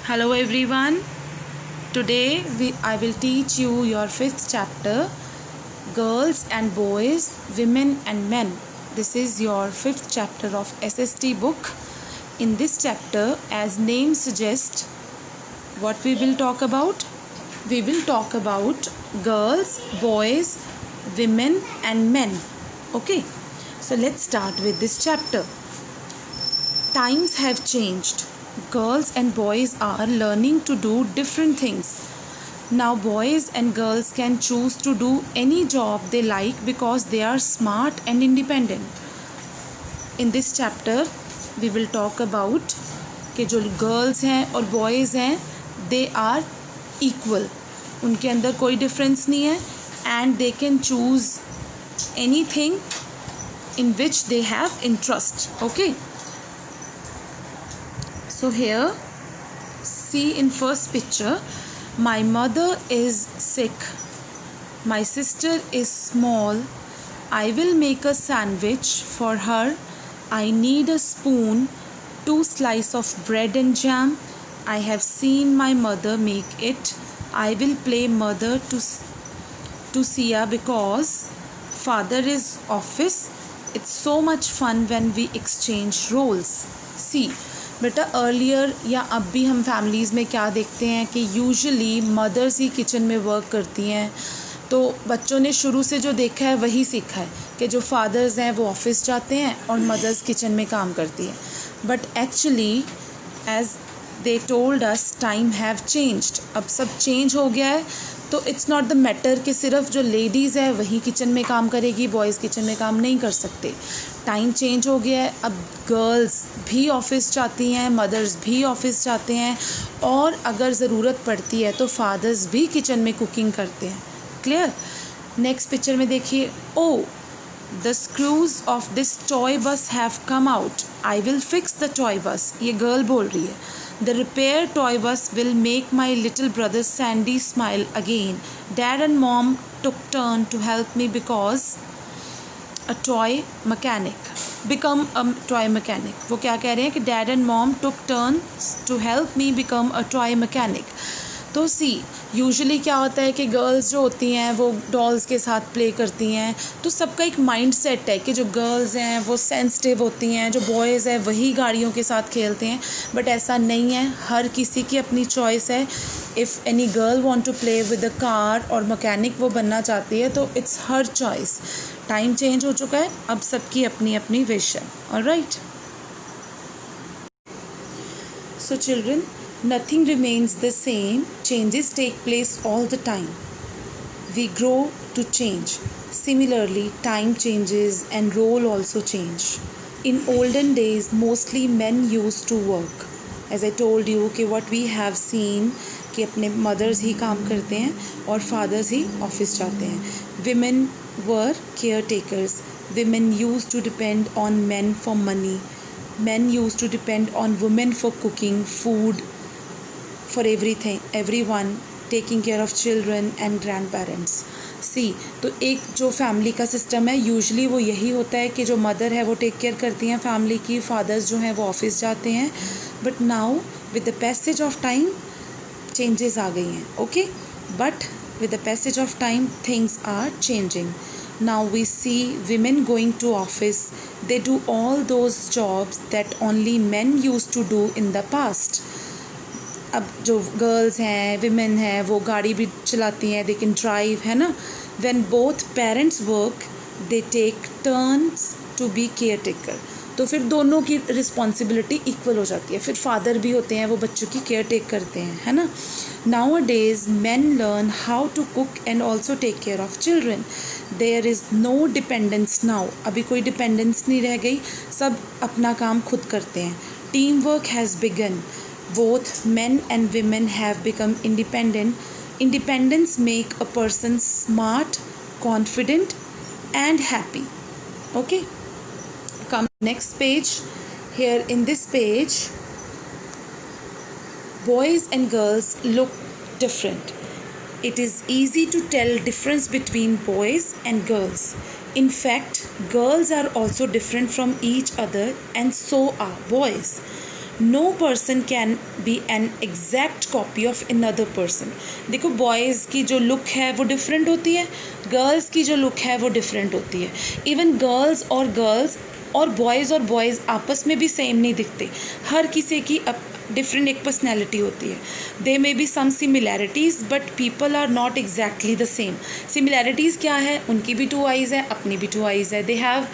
Hello everyone. Today I will teach you your fifth chapter, Girls and Boys, Women and Men. This is your fifth chapter of SST book. In this chapter, as name suggests, what we will talk about? We will talk about girls, boys, women and men. Okay, so let's start with this chapter. Times have changed. Girls and boys are learning to do different things. Now boys and girls can choose to do any job they like because they are smart and independent. In this chapter we will talk about कि जो girls हैं और boys हैं they are equal. उनके अंदर कोई difference नहीं है and they can choose anything in which they have interest. Okay. So here, see in first picture, my mother is sick. My sister is small. I will make a sandwich for her. I need a spoon, 2 slices of bread and jam. I have seen my mother make it. I will play mother to Sia because father is office. It's so much fun when we exchange roles. See. बेटा earlier या अब भी हम families में क्या देखते हैं कि यूजुअली मदर्स ही किचन में वर्क करती हैं, तो बच्चों ने शुरू से जो देखा है वही सीखा है कि जो फादर्स हैं वो ऑफिस जाते हैं और मदर्स किचन में काम करती हैं. But actually as they told us time have changed. अब सब चेंज हो गया है, तो इट्स नॉट द मैटर कि सिर्फ जो लेडीज़ है वही किचन में काम करेगी, बॉयज़ किचन में काम नहीं कर सकते. टाइम चेंज हो गया है. अब गर्ल्स भी ऑफिस जाती हैं, मदर्स भी ऑफिस जाते हैं और अगर ज़रूरत पड़ती है तो फादर्स भी किचन में कुकिंग करते हैं. क्लियर. नेक्स्ट पिक्चर में देखिए. O the screws of this toy bus have come out. I will fix the toy bus. ये गर्ल बोल रही है. The repair toy bus will make my little brother Sandy smile again. Dad and mom took turn to help me become a toy mechanic. वो क्या कह रहे हैं कि Dad and mom took turns to help me become a toy mechanic. तो सी usually क्या होता है कि गर्ल्स जो होती हैं वो डॉल्स के साथ प्ले करती हैं, तो सबका एक माइंड सेट है कि जो गर्ल्स हैं वो सेंसिटिव होती हैं, जो बॉयज़ हैं वही गाड़ियों के साथ खेलते हैं. बट ऐसा नहीं है. हर किसी की अपनी चॉइस है. If any girl want to play with a car और मैकेनिक वो बनना चाहती है तो it's her choice. Time change हो चुका है, अब सबकी अपनी अपनी विश है. Alright. So children, nothing remains the same. Changes take place all the time. We grow to change. Similarly, time changes and role also change. In olden days, mostly men used to work. As I told you कि what we have seen कि अपने mothers ही काम करते हैं और fathers ही office जाते हैं. Women were caretakers. Women used to depend on men for money. Men used to depend on women for cooking, food, for everything, everyone, taking care of children and grandparents. सी तो एक जो family का system है usually वो यही होता है कि जो मदर है वो टेक केयर करती हैं फैमिली की, फादर्स जो हैं वो ऑफिस जाते हैं. But now with the passage of time changes आ गई हैं. Okay. But with the passage of time things are changing. Now we see women going to office. They do all those jobs that only men used to do in the past. अब जो girls हैं, women हैं, वो गाड़ी भी चलाती हैं, they can drive, है ना. When both parents work they take turns to be caretaker. तो फिर दोनों की रिस्पॉन्सिबिलिटी इक्वल हो जाती है. फिर फादर भी होते हैं, वो बच्चों की केयर टेक करते हैं, है ना. Nowadays man learn how to cook and also take care of children. There is no dependence now. अभी कोई डिपेंडेंस नहीं रह गई, सब अपना काम खुद करते हैं. Team work has begun. Both men and women have become independent. Independence make a person smart, confident and happy. Okay. Come next page. Here in this page, boys and girls look different. It is easy to tell difference between boys and girls. In fact, girls are also different from each other and so are boys. No person can be an exact copy of another person. देखो boys की जो look है वो different होती है, girls की जो look है वो डिफरेंट होती है। इवन गर्ल्स और बॉयज़ आपस में भी सेम नहीं दिखते। हर किसी की डिफरेंट एक पर्सनैलिटी होती है। They may be some similarities but people are not exactly the same. Similarities क्या है, उनकी भी 2 आइज़ है, अपनी भी 2 आइज़ है। दे हैव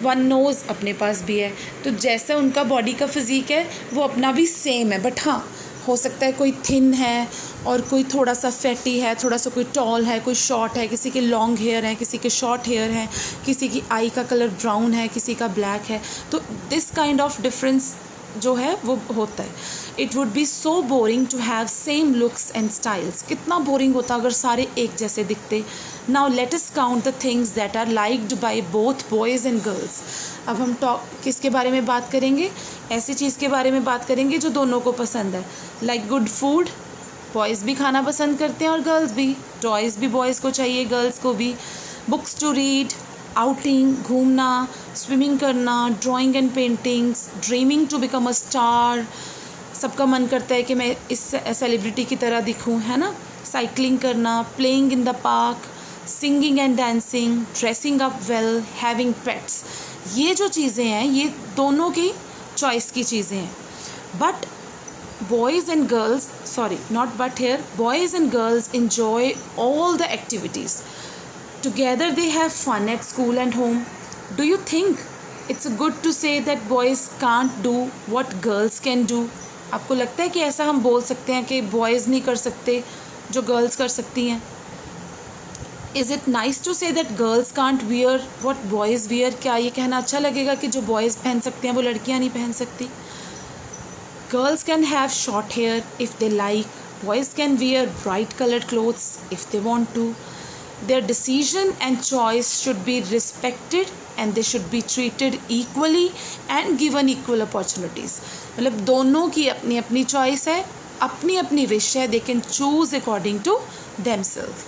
1 नोज़, अपने पास भी है। तो जैसा उनका बॉडी का फिज़ीक है वो अपना भी सेम है। बट हाँ, हो सकता है कोई थिन है और कोई थोड़ा सा फैटी है, थोड़ा सा कोई टॉल है, कोई शॉर्ट है, किसी के लॉन्ग हेयर है, किसी के शॉर्ट हेयर है, किसी की आई का कलर ब्राउन है, किसी का ब्लैक है। तो दिस काइंड ऑफ डिफरेंस जो है वो होता है। It would be so boring to have same looks and styles. कितना बोरिंग होता अगर सारे एक जैसे दिखते। Now let us count the things that are liked by both boys and girls. अब हम किसके बारे में बात करेंगे, ऐसी चीज़ के बारे में बात करेंगे जो दोनों को पसंद है। लाइक गुड फूड, बॉयज़ भी खाना पसंद करते हैं और गर्ल्स भी। टॉयज़ भी बॉयज़ को चाहिए, गर्ल्स को भी। बुक्स टू रीड, आउटिंग, घूमना, स्विमिंग करना, drawing and paintings, dreaming to become a star. सबका मन करता है कि मैं इस सेलिब्रिटी की तरह दिखूं, है ना। साइकिलिंग करना, playing in the park, singing and dancing, dressing up well, having pets. ये जो चीज़ें हैं ये दोनों की चॉइस की चीज़ें हैं। But boys and girls, sorry, not but here, boys and girls enjoy all the activities together. They have fun at school and home. Do you think it's good to say that boys can't do what girls can do? आपको लगता है कि ऐसा हम बोल सकते हैं कि boys नहीं कर सकते जो girls कर सकती हैं? Is it nice to say that girls can't wear what boys wear? क्या ये कहना अच्छा लगेगा कि जो boys पहन सकते हैं वो लड़कियां नहीं पहन सकती? Girls can have short hair if they like. Boys can wear bright colored clothes if they want to. Their decision and choice should be respected and they should be treated equally and given equal opportunities. मतलब दोनों की अपनी अपनी choice है, अपनी अपनी wish है. They can choose according to themselves.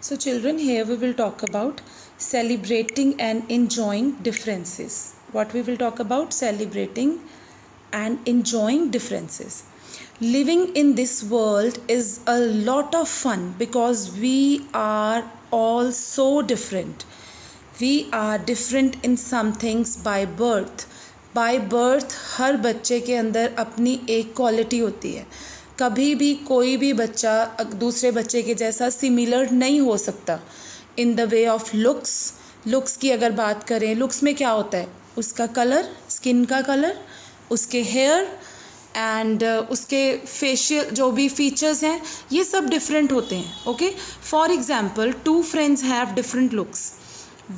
So children, here we will talk about celebrating and enjoying differences. What we will talk about? Celebrating and enjoying differences. Living in this world is a lot of fun because we are all so different. We are different in some things by birth. By birth हर बच्चे के अंदर अपनी एक quality होती है. कभी भी कोई भी बच्चा दूसरे बच्चे के जैसा सिमिलर नहीं हो सकता. In the way of looks की अगर बात करें, लुक्स में क्या होता है? उसका कलर, स्किन का कलर, उसके हेयर एंड उसके फेशियल जो भी फीचर्स हैं ये सब डिफरेंट होते हैं. Okay, for example 2 friends have different looks.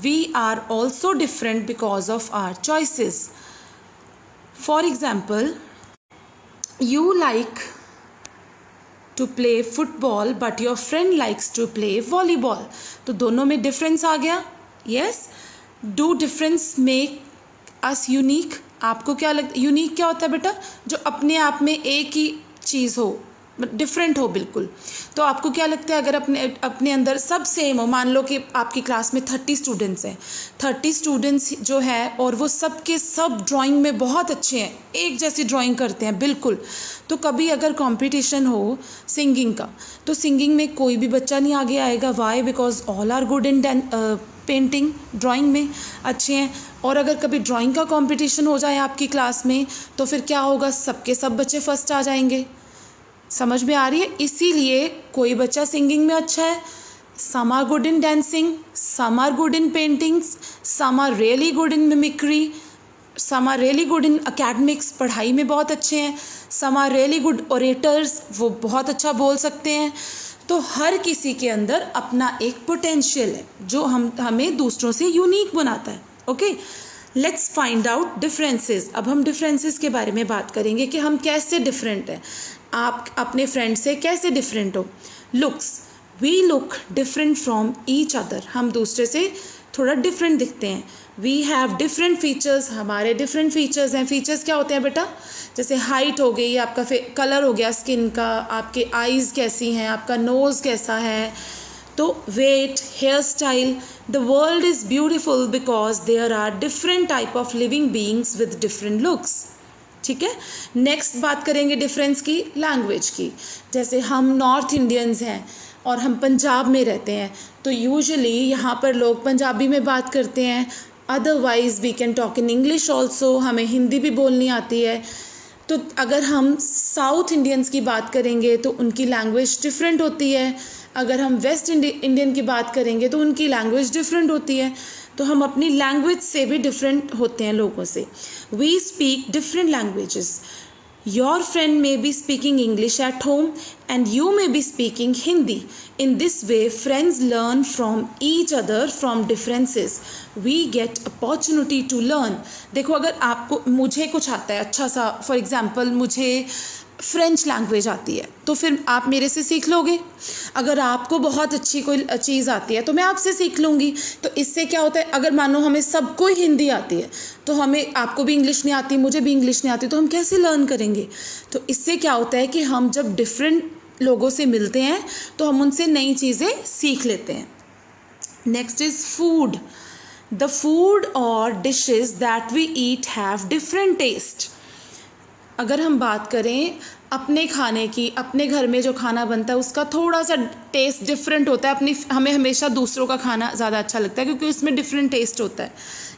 We are also different because of our choices. For example you like to play football but your friend likes to play volleyball. तो दोनों में difference आ गया. yes, do difference make us unique? आपको क्या लगता है unique क्या होता है बेटा? जो अपने आप में एक ही चीज़ हो, डिफरेंट हो बिल्कुल. तो आपको क्या लगता है अगर अपने अंदर सब सेम हो? मान लो कि आपकी क्लास में 30 स्टूडेंट्स हैं. 30 स्टूडेंट्स जो है और वो सब के सब ड्राइंग में बहुत अच्छे हैं, एक जैसी ड्राइंग करते हैं बिल्कुल. तो कभी अगर कंपटीशन हो सिंगिंग का तो सिंगिंग में कोई भी बच्चा नहीं आगे आएगा. Why? Because all are good in painting, drawing में अच्छे हैं. और अगर कभी ड्राइंग का कंपटीशन हो जाए आपकी क्लास में तो फिर क्या होगा? सबके सब बच्चे फर्स्ट आ जाएंगे. समझ में आ रही है? इसीलिए कोई बच्चा सिंगिंग में अच्छा है, some are good in dancing, some are good in paintings, some are really good in mimicry, some are really good in academics, पढ़ाई में बहुत अच्छे हैं, some are really good orators, वो बहुत अच्छा बोल सकते हैं. तो हर किसी के अंदर अपना एक पोटेंशियल है जो हमें दूसरों से यूनिक बनाता है. Okay, let's find out differences. अब हम डिफरेंसेस के बारे में बात करेंगे कि हम कैसे डिफरेंट हैं. आप अपने फ्रेंड से कैसे डिफरेंट हो? Looks, we look different from each other. हम दूसरे से थोड़ा डिफरेंट दिखते हैं. वी हैव डिफरेंट फीचर्स, हमारे डिफरेंट फीचर्स हैं. फीचर्स क्या होते हैं बेटा? जैसे हाइट हो गई, आपका कलर हो गया स्किन का, आपके आईज़ कैसी हैं, आपका नोज़ कैसा है, तो weight, hair style, the world is beautiful because there are different type of living beings with different looks. ठीक है, नेक्स्ट बात करेंगे डिफरेंस की, लैंग्वेज की। जैसे हम नॉर्थ इंडियंस हैं और हम पंजाब में रहते हैं, तो यूजुअली यहाँ पर लोग पंजाबी में बात करते हैं, otherwise we can talk in English also, हमें हिंदी भी बोलनी आती है। तो अगर हम साउथ इंडियंस की बात करेंगे तो उनकी लैंग्वेज डिफरेंट होती है, अगर हम वेस्ट इंडियन की बात करेंगे तो उनकी लैंग्वेज डिफरेंट होती है। तो हम अपनी लैंग्वेज से भी डिफरेंट होते हैं लोगों से। We speak different languages. Your friend may be speaking English at home and you may be speaking Hindi. In this way, friends learn from each other from differences. We get opportunity to learn. देखो, अगर आपको, मुझे कुछ आता है अच्छा सा, for example मुझे फ्रेंच लैंग्वेज आती है, तो फिर आप मेरे से सीख लोगे। अगर आपको बहुत अच्छी कोई चीज़ आती है तो मैं आपसे सीख लूँगी। तो इससे क्या होता है, अगर मानो हमें सबको ही हिंदी आती है तो हमें, आपको भी इंग्लिश नहीं आती, मुझे भी इंग्लिश नहीं आती, तो हम कैसे लर्न करेंगे। तो इससे क्या होता है कि हम जब डिफरेंट लोगों से मिलते हैं तो हम उनसे नई चीज़ें सीख लेते हैं। Next is food. The food और dishes that we eat have different taste. अगर हम बात करें अपने खाने की, अपने घर में जो खाना बनता है उसका थोड़ा सा टेस्ट डिफरेंट होता है। हमें हमेशा दूसरों का खाना ज़्यादा अच्छा लगता है क्योंकि उसमें डिफरेंट टेस्ट होता है।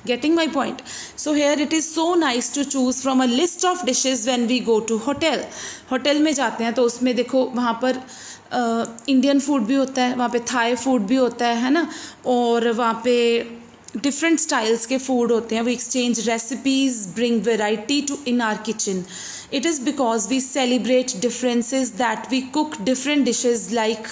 Getting my point. So here it is so nice to choose from a list of dishes when we go to hotel. Hotel में जाते हैं तो उसमें देखो, वहाँ पर इंडियन फूड भी होता है, वहाँ पे थाई फूड भी होता है ना, और वहाँ पे डिफरेंट स्टाइल्स के फूड होते हैं। We exchange recipes, bring variety to in our kitchen. It is because we celebrate differences that we cook different dishes like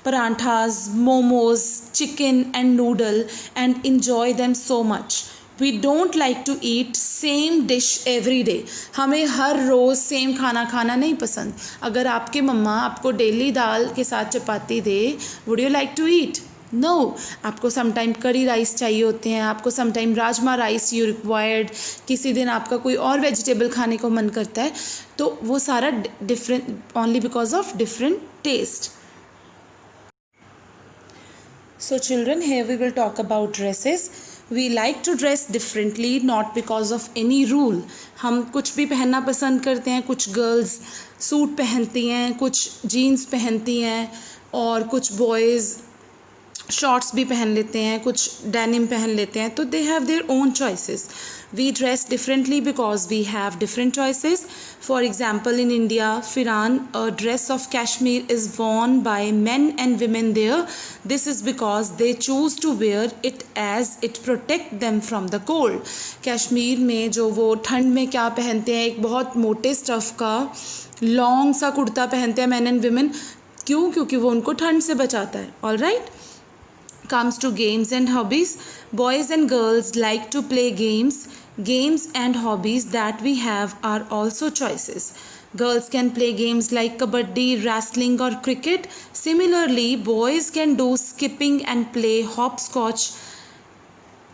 paranthas, momos, chicken and noodle and enjoy them so much. We don't like to eat same dish every day. हमें हर रोज़ same खाना खाना नहीं पसंद। अगर आपके मम्मा आपको daily दाल के साथ चपाती दे, would you like to eat? No, आपको समटाइम करी राइस चाहिए होते हैं, आपको समटाइम राजमा राइस यू रिक्वायर्ड, किसी दिन आपका कोई और वेजिटेबल खाने को मन करता है। तो वो सारा different, only because of different taste. So children, here we will talk about dresses. We like to dress differently not because of any rule. हम कुछ भी पहनना पसंद करते हैं। कुछ गर्ल्स सूट पहनती हैं, कुछ जीन्स पहनती हैं, और कुछ बॉयज़ शॉर्ट्स भी पहन लेते हैं, कुछ डेनिम पहन लेते हैं। तो they have their own choices. We dress differently because we have different choices. For example, in India, pheran, a dress of Kashmir is worn by men and women there. This is because they choose to wear it as it protect them from the cold. Kashmir में जो वो ठंड में क्या पहनते हैं, एक बहुत मोटे स्टफ़ का लॉन्ग सा कुर्ता पहनते हैं men and women। क्यों? क्योंकि वो उनको ठंड से बचाता है। All right. Comes to games and hobbies. Boys and girls like to play games. Games and hobbies that we have are also choices. Girls can play games like kabaddi, wrestling or cricket. Similarly, boys can do skipping and play hopscotch.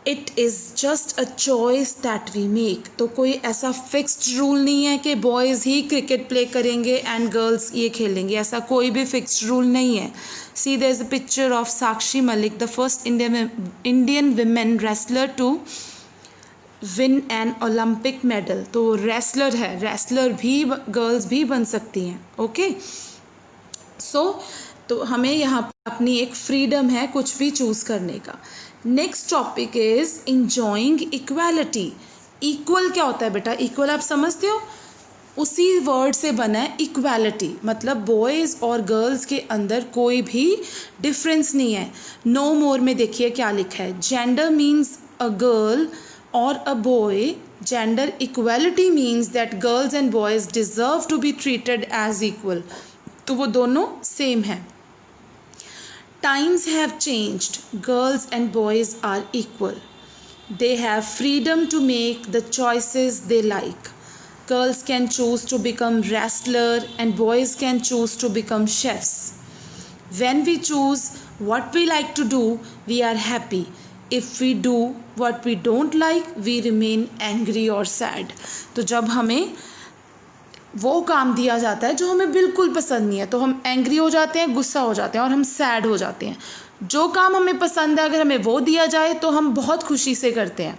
It is just a choice that we make. तो कोई ऐसा fixed rule नहीं है कि boys ही cricket play करेंगे and girls ये खेलेंगे, ऐसा कोई भी फिक्स्ड रूल नहीं है। See there is a picture of Sakshi Malik, the first Indian women wrestler to win an Olympic medal. तो रेसलर है, रेसलर भी गर्ल्स भी बन सकती हैं। ओके, तो हमें यहाँ अपनी एक फ्रीडम है कुछ भी चूज़ करने का। Next topic is enjoying equality. Equal क्या होता है बेटा? इक्वल आप समझते हो, उसी वर्ड से बना है इक्वालिटी, मतलब बॉयज़ और गर्ल्स के अंदर कोई भी डिफरेंस नहीं है। नो मोर में देखिए क्या लिखा है, जेंडर मीन्स अ गर्ल और a boy. Gender equality means that girls and boys deserve to be treated as equal. तो वो दोनों सेम हैं। Times have changed. Girls and boys are equal. They have freedom to make the choices they like. Girls can choose to become wrestler and boys can choose to become chefs. When we choose what we like to do, we are happy. If we do what we don't like, we remain angry or sad. तो जब हमें वो काम दिया जाता है जो हमें बिल्कुल पसंद नहीं है तो हम एंग्री हो जाते हैं, गुस्सा हो जाते हैं और हम सैड हो जाते हैं। जो काम हमें पसंद है अगर हमें वो दिया जाए तो हम बहुत खुशी से करते हैं.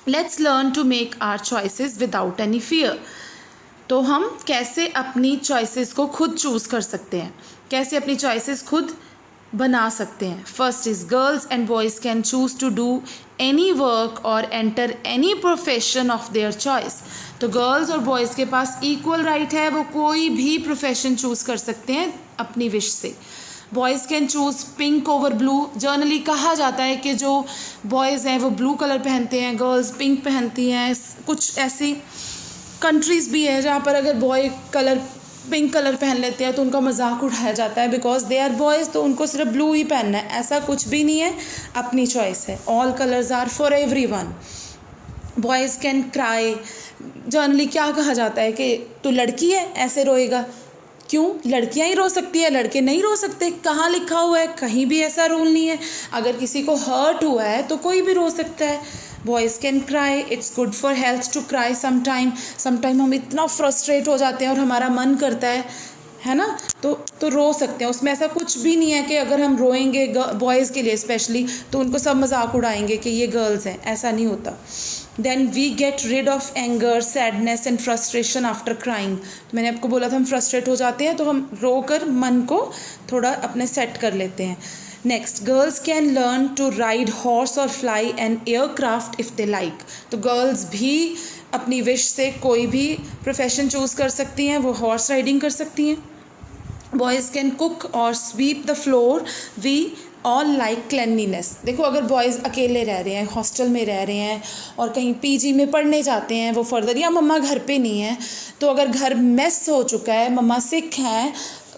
Let's learn to make our choices without any fear. तो हम कैसे अपनी चॉइसेस को खुद चूज़ कर सकते हैं, कैसे अपनी चॉइसेस खुद बना सकते हैं. First is girls and boys can choose to do any work और enter any profession of their choice. तो गर्ल्स और बॉयज़ के पास इक्वल राइट है, वो कोई भी प्रोफेशन चूज़ कर सकते हैं अपनी विश से. Boys can choose pink over blue. Generally कहा जाता है कि जो बॉयज़ हैं वो ब्लू कलर पहनते हैं, गर्ल्स पिंक पहनती हैं. कुछ ऐसी कंट्रीज़ भी है जहाँ पर अगर बॉय पिंक कलर पहन लेते हैं तो उनका मजाक उड़ाया जाता है बिकॉज दे आर बॉयज़, तो उनको सिर्फ ब्लू ही पहनना है. ऐसा कुछ भी नहीं है, अपनी चॉइस है. All colours are for everyone. Boys can cry. Generally क्या कहा जाता है कि तू लड़की है ऐसे रोएगा. क्यों? लड़कियां ही रो सकती है, लड़के नहीं रो सकते? कहाँ लिखा हुआ है? कहीं भी ऐसा रूल नहीं है. अगर किसी को हर्ट हुआ है तो कोई भी रो सकता है. Boys can cry. It's good for health to cry sometime. हम इतना फ्रस्ट्रेट हो जाते हैं और हमारा मन करता है ना, तो रो सकते हैं. उसमें ऐसा कुछ भी नहीं है कि अगर हम रोएंगे बॉयज़ के लिए स्पेशली तो उनको सब मजाक उड़ाएंगे कि ये गर्ल्स हैं. ऐसा नहीं होता. Then we get rid of anger, sadness and frustration after crying. मैंने आपको बोला था हम फ्रस्ट्रेट हो जाते हैं तो हम रो कर मन को थोड़ा अपने सेट कर लेते हैं. Next, girls can learn to ride horse और fly an aircraft if they like. तो गर्ल्स भी अपनी विश से कोई भी प्रोफेशन चूज़ कर सकती हैं. वो हॉर्स राइडिंग कर सकती हैं. बॉयज़ कैन कुक और sweep the floor. We all like cleanliness. देखो अगर बॉयज़ अकेले रह रहे हैं, हॉस्टल में रह रहे हैं और कहीं पीजी में पढ़ने जाते हैं वो फर्दर, या मम्मा घर पे नहीं है, तो अगर घर मेस हो चुका है, मम्मा सिक हैं,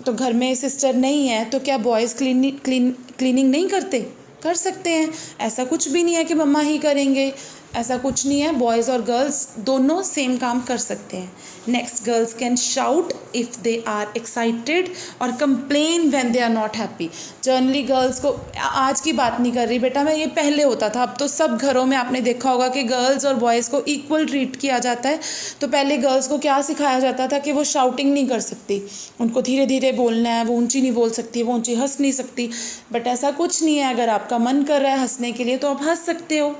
तो घर में सिस्टर नहीं है, तो क्या बॉयज़ क्लीनिंग नहीं करते? कर सकते हैं. ऐसा कुछ भी नहीं है कि मम्मा ही करेंगे, ऐसा कुछ नहीं है. बॉयज़ और गर्ल्स दोनों सेम काम कर सकते हैं. Next, girls can shout if they are excited और complain when they are not happy. Generally girls को, आज की बात नहीं कर रही बेटा मैं, ये पहले होता था. अब तो सब घरों में आपने देखा होगा कि गर्ल्स और बॉयज़ को इक्वल ट्रीट किया जाता है. तो पहले गर्ल्स को क्या सिखाया जाता था कि वो शाउटिंग नहीं कर सकती, उनको धीरे धीरे बोलना है, वो ऊंची नहीं बोल सकती, वो ऊंची हंस नहीं सकती. बट ऐसा कुछ नहीं है. अगर आपका मन कर रहा है हंसने के लिए तो आप हंस सकते हो.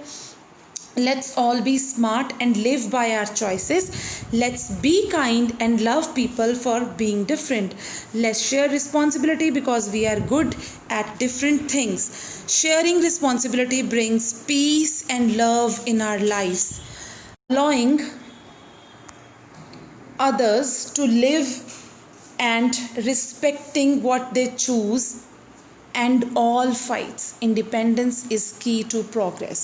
Let's all be smart and live by our choices. Let's be kind and love people for being different. Let's share responsibility because we are good at different things. Sharing responsibility brings peace and love in our lives. Allowing others to live and respecting what they choose and all fights. Independence is की to progress.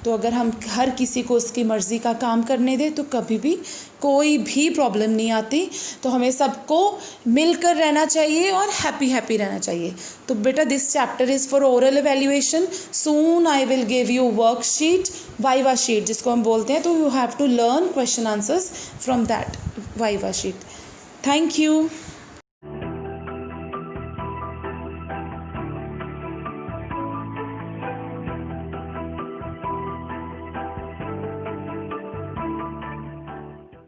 तो अगर हम हर किसी को उसकी मर्ज़ी का काम करने दें तो कभी भी कोई भी प्रॉब्लम नहीं आती. तो हमें सबको मिलकर रहना चाहिए और हैप्पी रहना चाहिए. तो बेटा this chapter is for oral evaluation. Soon I will give you worksheet, viva sheet जिसको हम बोलते हैं. तो you have to learn question answers from that viva sheet. Thank you.